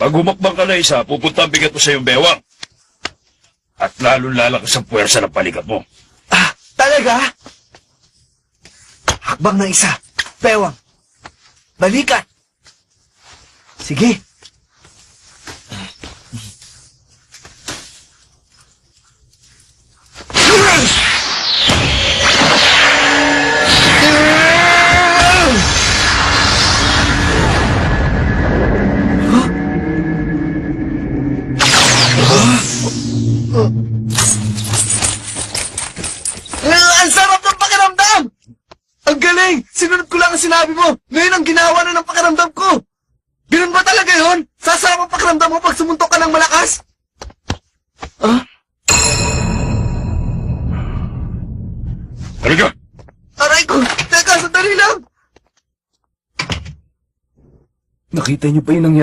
Pag humakbang ka na isa, pupunta ang bigat mo sa iyong bewang. At lalong lalakas ang puwersa ng palikat mo. Ah, talaga? Hakbang na isa. Bewang. Balikat. Sige. Ang sarap ng pakiramdam! Ang galing! Sinunod ko lang ang sinabi mo. Ngayon ang ginawa na ng pakiramdam ko. Ganun ba talaga yun? Sasarap ang pakiramdam mo pag sumuntok ka ng malakas? Ah? Halika! Aray ko! Teka, sandali lang! Nakita niyo pa yung nangyari